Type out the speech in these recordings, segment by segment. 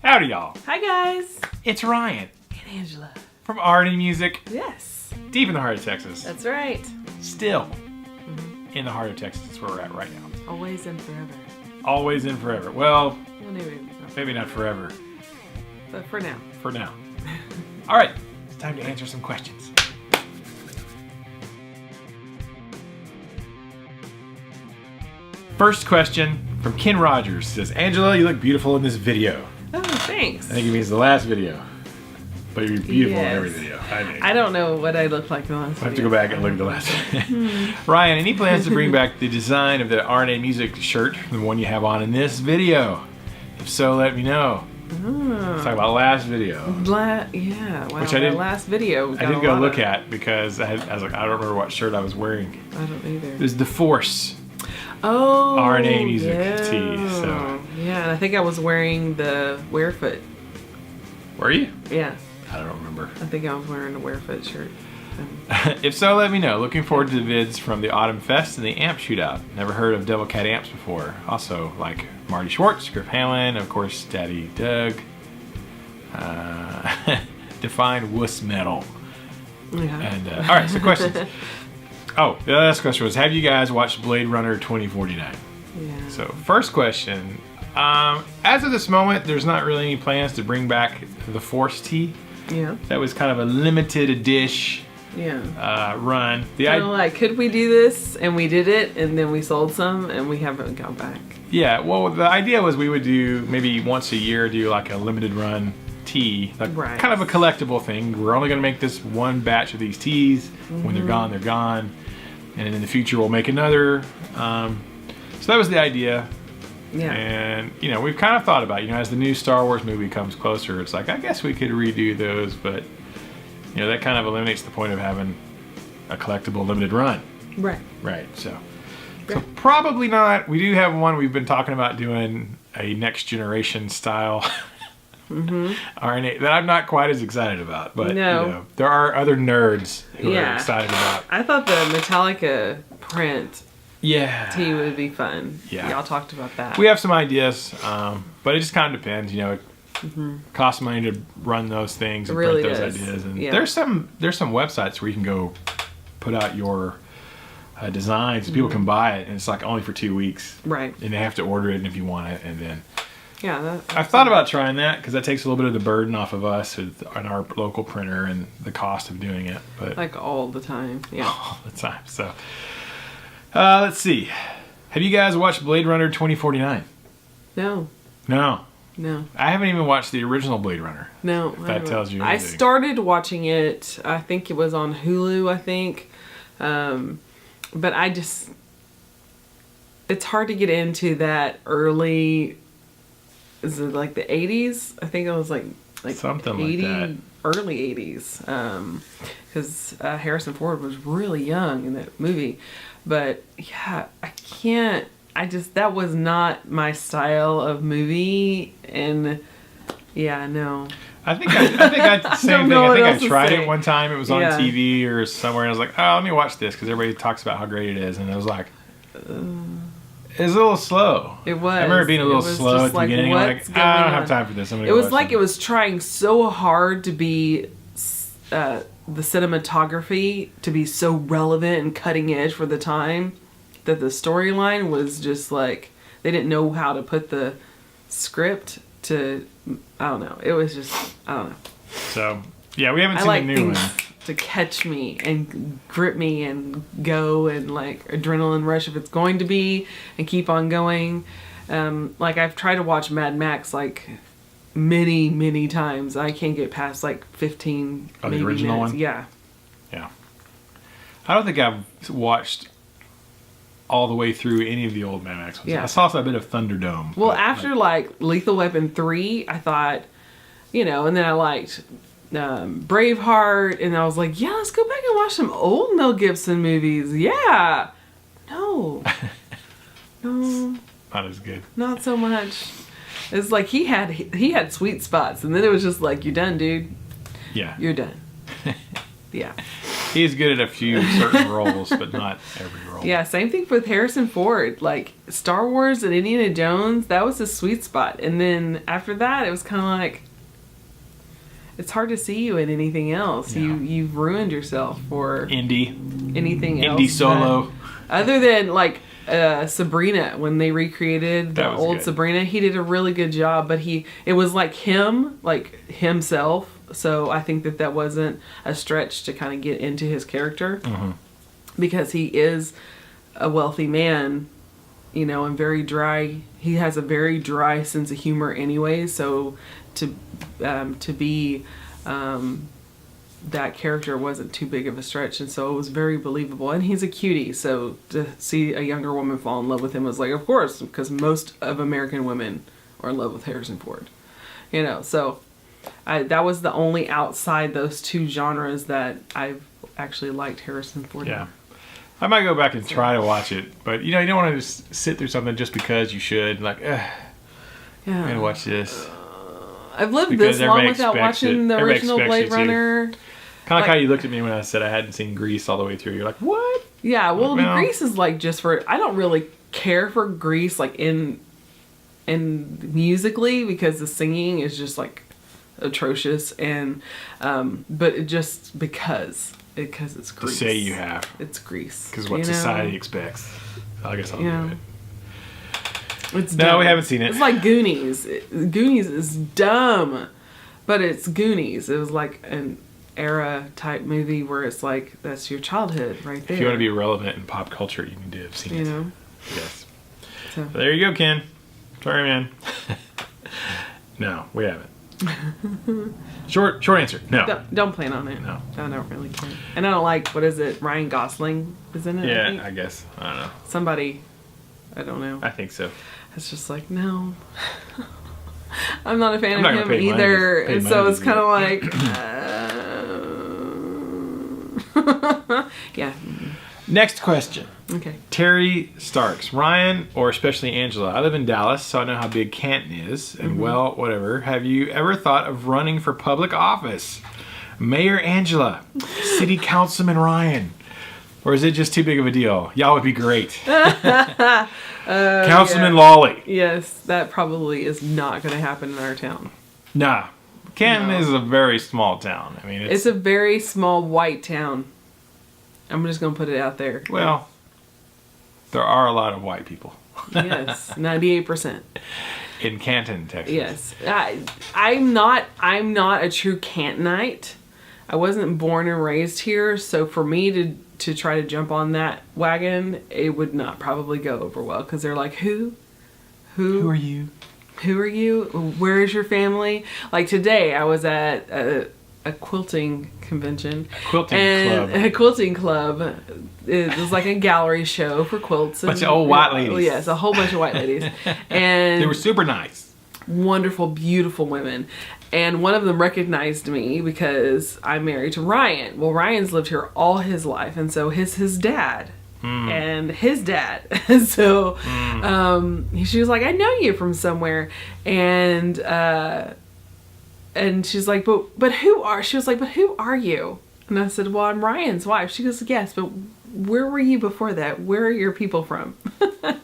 Howdy, y'all. Hi, guys. It's Ryan And Angela. from R&E Music, Yes. deep in the heart of Texas. That's right. Still in the heart of Texas. That's where we're at right now. Always and forever. Always in forever. Well, Well, maybe not forever. but for now. For now. All right. It's time to answer some questions. First question from Ken Rogers. Says, Angela, you look beautiful in this video. Oh, thanks. I think it means the last video. But you're beautiful in every Yes. video. I don't know what I look like in the last I have to video. go back and look at the last. Ryan, any plans to bring back the design of the RNA Music shirt, the one you have on in this video? If so, let me know. Let's talk about last video. Yeah, wow. Which I did- last video. I did go look at because I was like, I don't remember what shirt I was wearing. I don't either. It was the Force Oh, RNA Music yeah. tee. So, Yeah, and I think I was wearing the Werefoot. were you? Yeah, I don't remember. I think I was wearing the Werefoot shirt. If so, let me know. Looking forward to the vids from the Autumn Fest and the amp shootout. Never heard of Devilcat amps before. Also, like Marty Schwartz, Griff Hanlon, of course, Daddy Doug. Define wuss metal. Yeah. And all right, so questions. Oh, the last question was, have you guys watched Blade Runner 2049? Yeah. So, first question. As of this moment, there's not really any plans to bring back the Force tee. Yeah. That was kind of a limited edition run. The Kind of like, could we do this? And we did it, and then we sold some, and we haven't gone back. Yeah, well, the idea was we would do maybe once a year, do like a limited run tee, like Right. kind of a collectible thing. We're only going to make this one batch of these tees. When they're gone, they're gone. And then in the future, we'll make another. So that was the idea. Yeah. And, you know, we've kind of thought about, as the new Star Wars movie comes closer, it's like, I guess we could redo those, but, that kind of eliminates the point of having a collectible limited run. Right. Right, so probably not. We do have one we've been talking about doing a next generation style RNA that I'm not quite as excited about, but No. there are other nerds who are Yeah. excited about. I thought the Metallica print Yeah. tee would be fun. Yeah. Y'all talked about that. We have some ideas, but it just kind of depends. It costs money to run those things and It really print those does. ideas. And Yeah. there's some websites where you can go put out your designs. People can buy it, and it's like only for 2 weeks. Right. And they have to order it if you want it, and then Yeah. I've thought about trying that because that takes a little bit of the burden off of us on our local printer and the cost of doing it, but Like all the time. Yeah. all the time. So let's see. Have you guys watched Blade Runner 2049? No. No, No. I haven't even watched the original Blade Runner. No. If that tells you I anything. started watching it. I think it was on Hulu. I think, but I just. It's hard to get into that early. Is it like the 80s? I think it was like Something like that. Early 80s. Because Harrison Ford was really young in that movie. But yeah, I can't. That was not my style of movie. And yeah, no. I think I same don't thing. know I what think else I to tried say. it one time. It was on Yeah. TV or somewhere, and I was like, oh, let me watch this because everybody talks about how great it is, and it was like. It was a little slow. It was. I remember it being a little It was slow just at the like, beginning. I'm what's like, I don't going have on? time for this. I'm gonna It go was watch like it something. was trying so hard to be the cinematography to be so relevant and cutting edge for the time that the storyline was just like they didn't know how to put the script to. I don't know. It was just I don't know. So yeah, we haven't I seen like the new things one. to catch me and grip me and go and like adrenaline rush if it's going to be and keep on going. Like I've tried to watch Mad Max like many times. I can't get past like 15 Oh, the maybe original minutes. one? Yeah. Yeah, I don't think I've watched all the way through any of the old Mad Max ones. Yeah. I saw a bit of Thunderdome. Well, but, after like Lethal Weapon 3, I thought, and then I liked Braveheart, and I was like, yeah, let's go back and watch some old Mel Gibson movies. Yeah. No. No. not as good. Not so much. It's like he had sweet spots, and then it was just like, you're done, dude. Yeah. You're done. Yeah. He's good at a few certain roles, but not every role. Yeah, same thing with Harrison Ford. Like Star Wars and Indiana Jones, that was his sweet spot. And then after that, it was kind of like, it's hard to see you in anything else. Yeah. You've ruined yourself for anything else. Indie solo. Other than like Sabrina, when they recreated the old good. Sabrina, he did a really good job. But it was like him, like himself. So I think that wasn't a stretch to kind of get into his character, because he is a wealthy man, you know, and very dry. He has a very dry sense of humor anyway. So to be that character wasn't too big of a stretch, and so it was very believable. And he's a cutie, so to see a younger woman fall in love with him was like, of course, because most of American women are in love with Harrison Ford, you know. So that was the only outside those two genres that I've actually liked Harrison Ford. Yeah. I might go back and try to watch it, but you know, you don't want to just sit through something just because you should. Like, I'm gonna watch this. I've lived this long without watching the original Blade Runner. Kind of like how you looked at me when I said I hadn't seen Grease all the way through. You're like, what? Yeah, well, Grease is like just for. I don't really care for Grease like in musically, because the singing is just like atrocious, and but it just because it's Grease. To say you have. It's Grease. Because what society expects. I guess I'll do it. It's no, dumb. we haven't seen it. It's like Goonies. Goonies is dumb, but it's Goonies. It was like an era type movie where it's like, that's your childhood right there. If you want to be relevant in pop culture, you need to have seen it. You know? Yes. So there you go, Ken. Sorry, man. No, we haven't. Short answer. No. Don't plan on it. No. I don't really care. And I don't like, what is it? Ryan Gosling is in it? Yeah, I guess. I don't know. Somebody, I don't know. I think so. It's just like, no. I'm not a fan I'm of him either. And so it's kind of like, yeah. Next question. Okay. Terry Starks. Ryan, or especially Angela. I live in Dallas, so I know how big Canton is. And well, whatever. Have you ever thought of running for public office? Mayor Angela. City Councilman Ryan. Or is it just too big of a deal? Y'all would be great. Councilman Lawley. Yes, that probably is not going to happen in our town. Nah. Canton is a very small town. I mean, it's a very small white town. I'm just going to put it out there. Well, there are a lot of white people. Yes, 98%. In Canton, Texas. Yes. I'm not a true Cantonite. I wasn't born and raised here, so for me to try to jump on that wagon, it would not probably go over well, because they're like, who are you? Who are you? Where is your family? Like today, I was at a quilting convention. A quilting club. It was like a gallery show for quilts. Bunch of old white ladies. Yes, a whole bunch of white ladies. And they were super nice. Wonderful, beautiful women. And one of them recognized me because I'm married to Ryan. Well, Ryan's lived here all his life, and so his dad. And his dad. So she was like, I know you from somewhere. And she's like, but who are you? And I said, well, I'm Ryan's wife. She goes, yes, but where were you before that? Where are your people from? I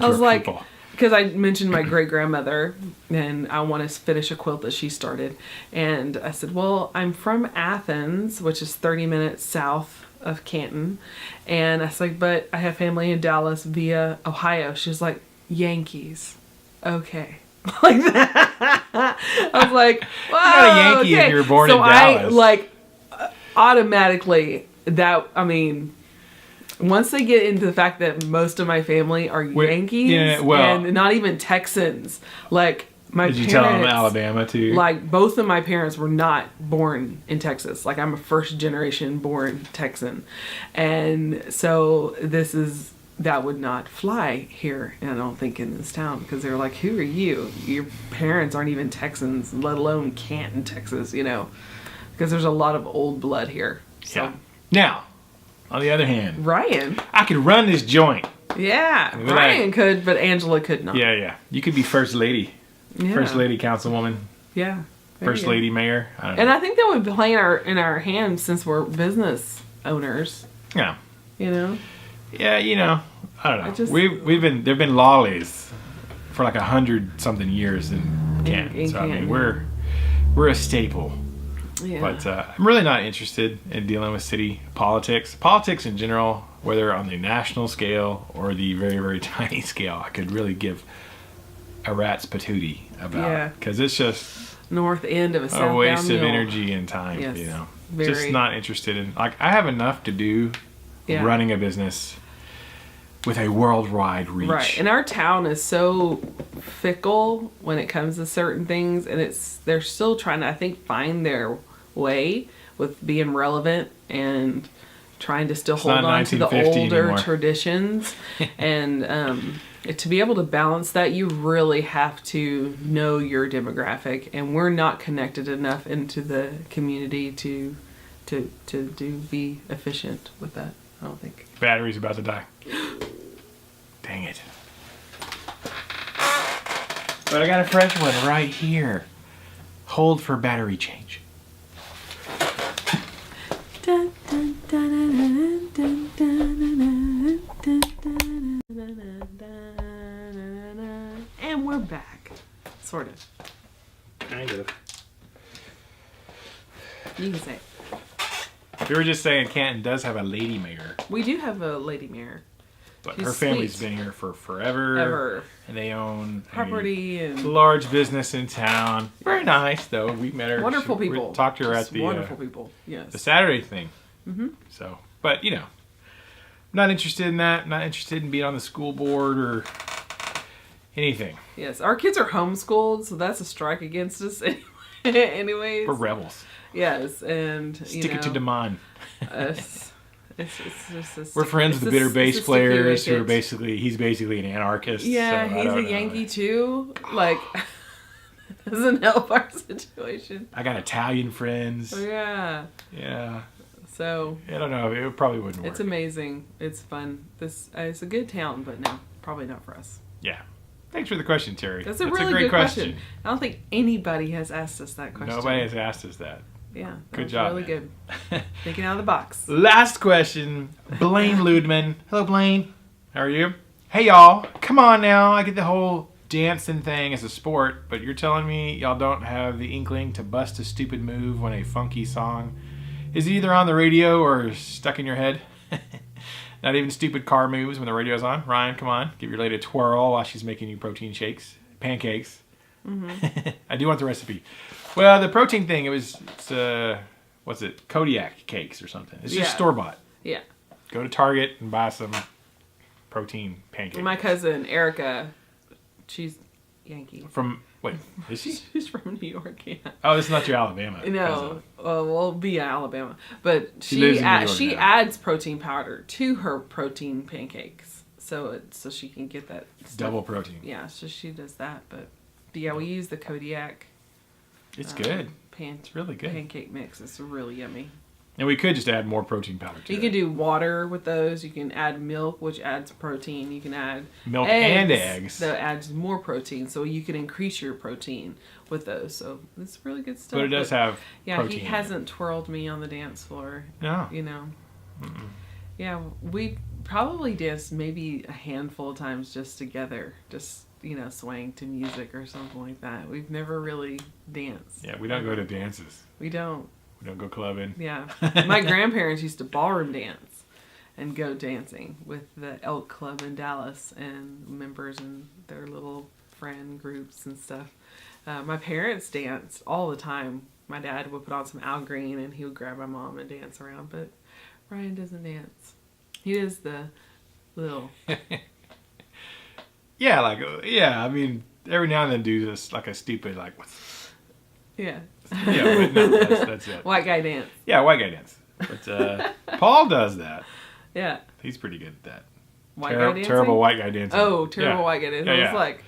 was like, because I mentioned my great-grandmother, and I want to finish a quilt that she started. And I said, well, I'm from Athens, which is 30 minutes south of Canton. And I was like, but I have family in Dallas via Ohio. She was like, Yankees. Okay. Like that. I was like, wow. You're not a Yankee if you were born in Dallas. So I, automatically, once they get into the fact that most of my family are Yankees and not even Texans, like my parents. Did you tell them Alabama too? Like both of my parents were not born in Texas. Like I'm a first generation born Texan, and so that would not fly here. And I don't think in this town, because they're like, who are you? Your parents aren't even Texans, let alone Canton, Texas. You know, because there's a lot of old blood here. So. Yeah. Now. On the other hand, Ryan, I could run this joint. Yeah, Ryan could, but Angela could not. Yeah. You could be first lady. Yeah. First lady councilwoman. Yeah. First lady mayor. I don't know. And I think that would play in our hands since we're business owners. Yeah. You know? Yeah, you know, I don't know. I just- There've been lollies for like 100-something years in Canton. in So I mean, Canton. we're a staple. Yeah. But I'm really not interested in dealing with city politics. Politics in general, whether on the national scale or the very, very tiny scale, I could really give a rat's patootie about. Yeah. Because it's just North end of a southbound a waste of mule. energy and time, Yes, you know. very. Just not interested in, like, I have enough to do Yeah. running a business with a worldwide reach. Right. And our town is so fickle when it comes to certain things, and they're still trying to, I think, find their way with being relevant and trying to still hold not on to the 1950 older anymore. traditions. And to be able to balance that, you really have to know your demographic, and we're not connected enough into the community to be efficient with that, I don't think. Battery's about to die. Dang it. But I got a fresh one right here. Hold for battery change. And we're back. Sort of. Kind of. You can say it. We were just saying Canton does have a lady mayor, We do have a lady mayor. but She's her family's sweet. been here for forever. Ever. And they own Property a and large business in town. Very nice, though. We met her. wonderful we people. talked to her Just at the wonderful people. Yes. the Saturday thing. Mm-hmm. So, but you know, not interested in that. Not interested in being on the school board or anything. Yes. Our kids are homeschooled, so that's a strike against us anyways. We're rebels. Yes, and Stick it to Demond. it's just We're friends with the bitter bass it's a players sticky who are wicket. he's basically an anarchist. Yeah, so I he's don't a know. Yankee too. Like, doesn't help our situation. I got Italian friends. Oh, yeah. Yeah. So I don't know. It probably wouldn't work. it's amazing. It's fun. It's a good town, but no, probably not for us. Yeah. Thanks for the question, Terry. That's a really great good question. I don't think anybody has asked us that question. Nobody has asked us that. Yeah, that Good was job, Really man. good. Thinking out of the box. Last question. Blaine Ludman. Hello, Blaine. How are you? Hey, y'all. Come on now. I get the whole dancing thing as a sport, but you're telling me y'all don't have the inkling to bust a stupid move when a funky song is either on the radio or stuck in your head? Not even stupid car moves when the radio's on. Ryan, come on. Give your lady a twirl while she's making you protein shakes. Pancakes. Mm-hmm. I do want the recipe. Well, the protein thing, it's what's it? Kodiak cakes or something. It's just Yeah. store-bought. Yeah. Go to Target and buy some protein pancakes. My cousin Erica, she's Yankee. From, wait, is she? She's from New York. Yeah. Oh, this is not your Alabama No, cousin. well, be Alabama, but She lives in New York she now. adds protein powder to her protein pancakes, so she can get that stuff. Double protein. Yeah, so she does that, but yeah, we use the Kodiak. It's good. It's really good. Pancake mix. It's really yummy. And we could just add more protein powder to You it. can do water with those. You can add milk, which adds protein. You can add Milk and eggs. That adds more protein, so you can increase your protein with those. So it's really good stuff. But it does have yeah, protein. he in it. hasn't twirled me on the dance floor. No. You know. Yeah, we probably danced maybe a handful of times just together, just swaying to music or something like that. We've never really danced. Yeah, we don't go to dances. We don't. We don't go clubbing. Yeah. My grandparents used to ballroom dance and go dancing with the Elk Club in Dallas and members and their little friend groups and stuff. My parents danced all the time. My dad would put on some Al Green and he would grab my mom and dance around, but Ryan doesn't dance. He does the little... Yeah, I mean, every now and then do this like a stupid, like, Yeah. yeah, but no, that's it. White guy dance. Yeah, white guy dance. But Paul does that. Yeah. He's pretty good at that. White guy dancing? Terrible white guy dancing. Oh, terrible Yeah. white guy dancing. Yeah, I yeah. was like,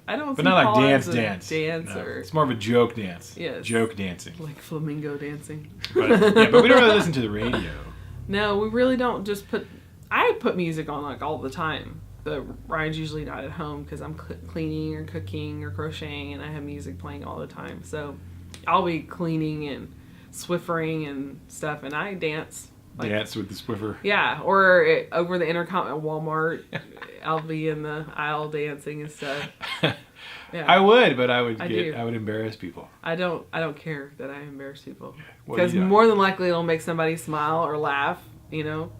I don't But see not like Paul dance as a dance. No, dancer. it's more of a joke dance. Yes. Joke dancing. Like flamingo dancing. But we don't really listen to the radio. No, we really don't just I put music on like all the time. But Ryan's usually not at home because I'm cleaning or cooking or crocheting and I have music playing all the time. So I'll be cleaning and Swiffering and stuff and I dance Like, Dance with the Swiffer. yeah, or over the intercom at Walmart, I'll be in the aisle dancing and stuff. Yeah. I would, but I would do. I would embarrass people. I don't care that I embarrass people. What do Because you do? more than likely it'll make somebody smile or laugh, you know?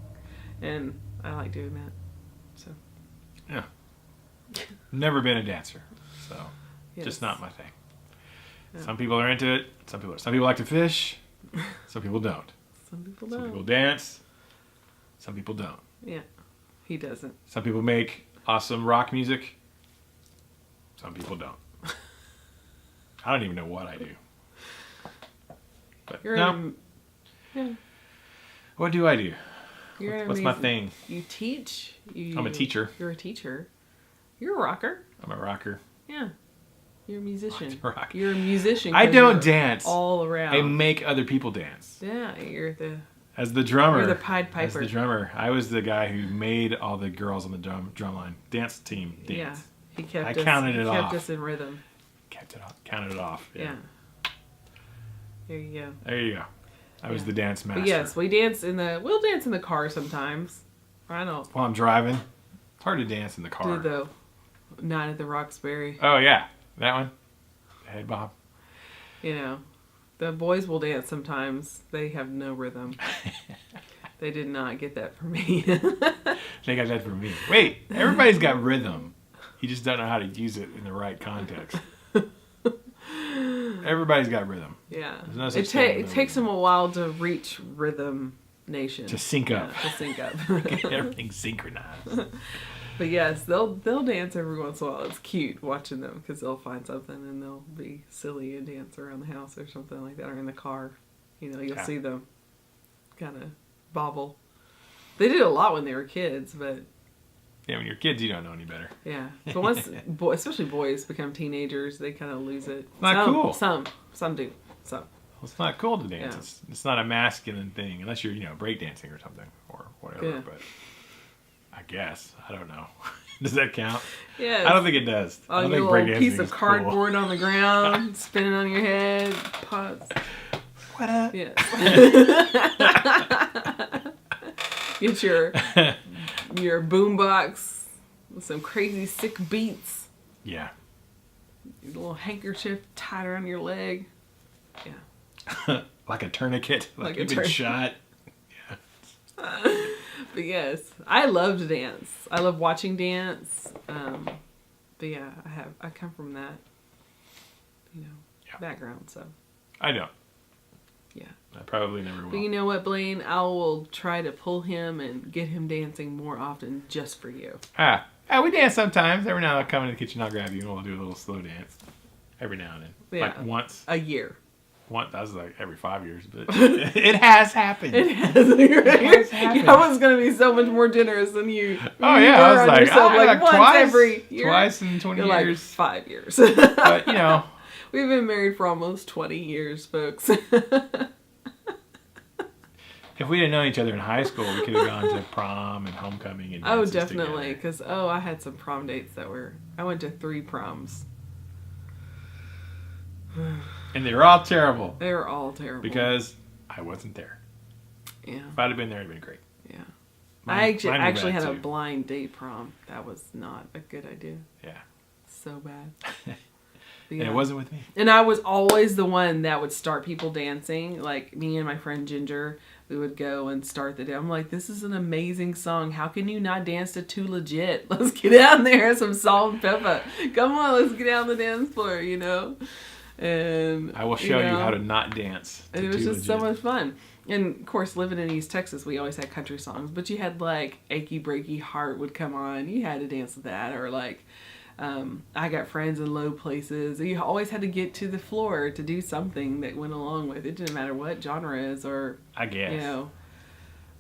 And I like doing that. So, Yeah. Never been a dancer, so yes. just not my thing. Yeah. Some people are into it. Some people like to fish. Some people don't. Some people Some don't. people dance. Some people don't. Yeah, he doesn't. Some people make awesome rock music. Some people don't. I don't even know what I do. But You're no. Yeah. What do I do? You're What's my amazing. thing? You teach. I'm a teacher. You're a teacher. You're a rocker. I'm a rocker. Yeah. You're a musician. Rock. You're a musician. I 'cause don't you're dance. all around. I make other people dance. Yeah, you're the As the drummer. You're the Pied Piper. As the drummer. I was the guy who made all the girls on the drum line dance team dance. Yeah. He kept I us. counted it he off. kept us in rhythm. Counted it off. Yeah. There you go. There you go. I was the dance master. But yes, we'll dance in the car sometimes. I don't While I'm driving, it's hard to dance in the car. do the Night at the Roxbury. Oh yeah, that one. Head bob. You know, the boys will dance sometimes. They have no rhythm. They did not get that from me. They got that from me. Wait, everybody's got rhythm. You just don't know how to use it in the right context. Everybody's got rhythm. Yeah. No such It thing as takes them a while to reach Rhythm Nation. To sync up. Yeah, to sync up. Everything's synchronized. But yes, they'll dance every once in a while. It's cute watching them because they'll find something and they'll be silly and dance around the house or something like that, or in the car. You know, you'll see them kind of bobble. They did a lot when they were kids, but Yeah, when you're kids, you don't know any better. yeah. But once, especially boys become teenagers, they kind of lose it. Not cool. Some do. Some. Well, it's not cool to dance. Yeah. It's not a masculine thing unless you're, breakdancing or something or whatever. Yeah. But I guess I don't know. Does that count? Yeah. I don't think it does. I On don't your think little breakdancing piece is of cool. cardboard on the ground, spinning on your head, pots. What up? Yeah. Get your boombox with some crazy sick beats. Yeah. Your little handkerchief tied around your leg. Yeah. Like a tourniquet. Like a you've been tourniquet. shot. But yes, I love to dance. I love watching dance. But yeah, I come from that, background. So I don't. yeah. I probably never will. But you know what, Blaine? I will try to pull him and get him dancing more often just for you. We dance sometimes. Every now and then I'll come in the kitchen, I'll grab you, and we'll do a little slow dance. Every now and then. Yeah. Like once. A year. That was like every 5 years, but it has happened. It has. has happened. I was going to be so much more generous than you. Oh You yeah, I were was on like, yourself, like once twice, every year. twice in 20 You're years. like 5 years. But We've been married for almost 20 years, folks. if we didn't know each other in high school, we could have gone to prom and homecoming and Oh, dances definitely. together. Because, I had some prom dates I went to 3 proms. And they were all terrible They were all terrible. because I wasn't there. Yeah. If I'd have been there, it'd been great. Yeah. Mine- I actually, mine were actually bad, had a too. blind date prom. That was not a good idea. Yeah. So bad. And it wasn't with me. And I was always the one that would start people dancing. Like, me and my friend Ginger, we would go and start the day. I'm like, this is an amazing song. How can you not dance to Too Legit? Let's get down there, some salt and pepper. Come on, let's get down the dance floor, And I will show you how to not dance. And it was just so much fun. And of course, living in East Texas, we always had country songs. But you had like Achy Breaky Heart would come on. You had to dance with that. Or like I Got Friends in Low Places. You always had to get to the floor to do something that went along with it. It didn't matter what genre is or, I guess.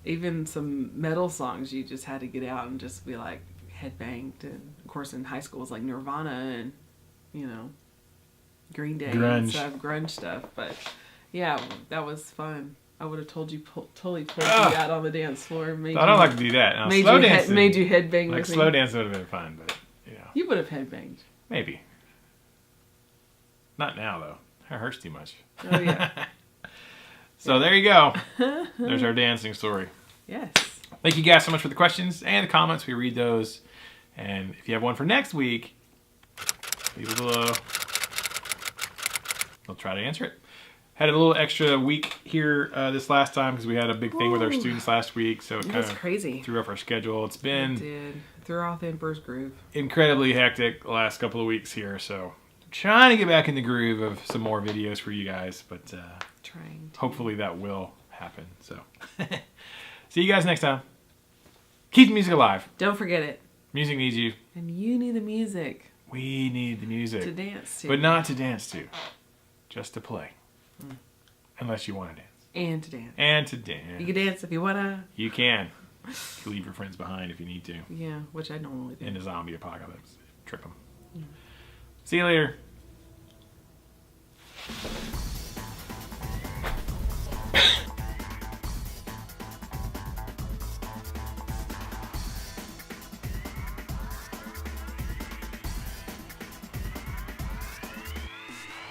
even some metal songs. You just had to get out and just be like headbanged. And of course, in high school, it was like Nirvana and, Green Day and stuff, grunge stuff. But yeah, that was fun. I would have told you, totally pulled you out on the dance floor. I don't like to do that. Now, made slow you dancing. made you headbang Like with slow me. dance would have been fun, but You would have headbanged. maybe. Not now though. It hurts too much. Oh yeah. So there you go. There's our dancing story. Yes. Thank you guys so much for the questions and the comments. We read those. And if you have one for next week, leave it below. We'll try to answer it. Had a little extra week here this last time because we had a big thing with our students last week. So it kind of crazy. Threw off our schedule. It's been Threw off the Emperor's groove. Incredibly hectic the last couple of weeks here. So trying to get back in the groove of some more videos for you guys. But hopefully that will happen. So see you guys next time. Keep the music alive. Don't forget it. Music needs you. And you need the music. We need the music. To dance to. But not to dance to. Just to play. Unless you want to dance. And to dance. And to dance. You can dance if you want to. You can. You leave your friends behind if you need to. Yeah, which I normally do. In a zombie apocalypse. Trip them. See you later.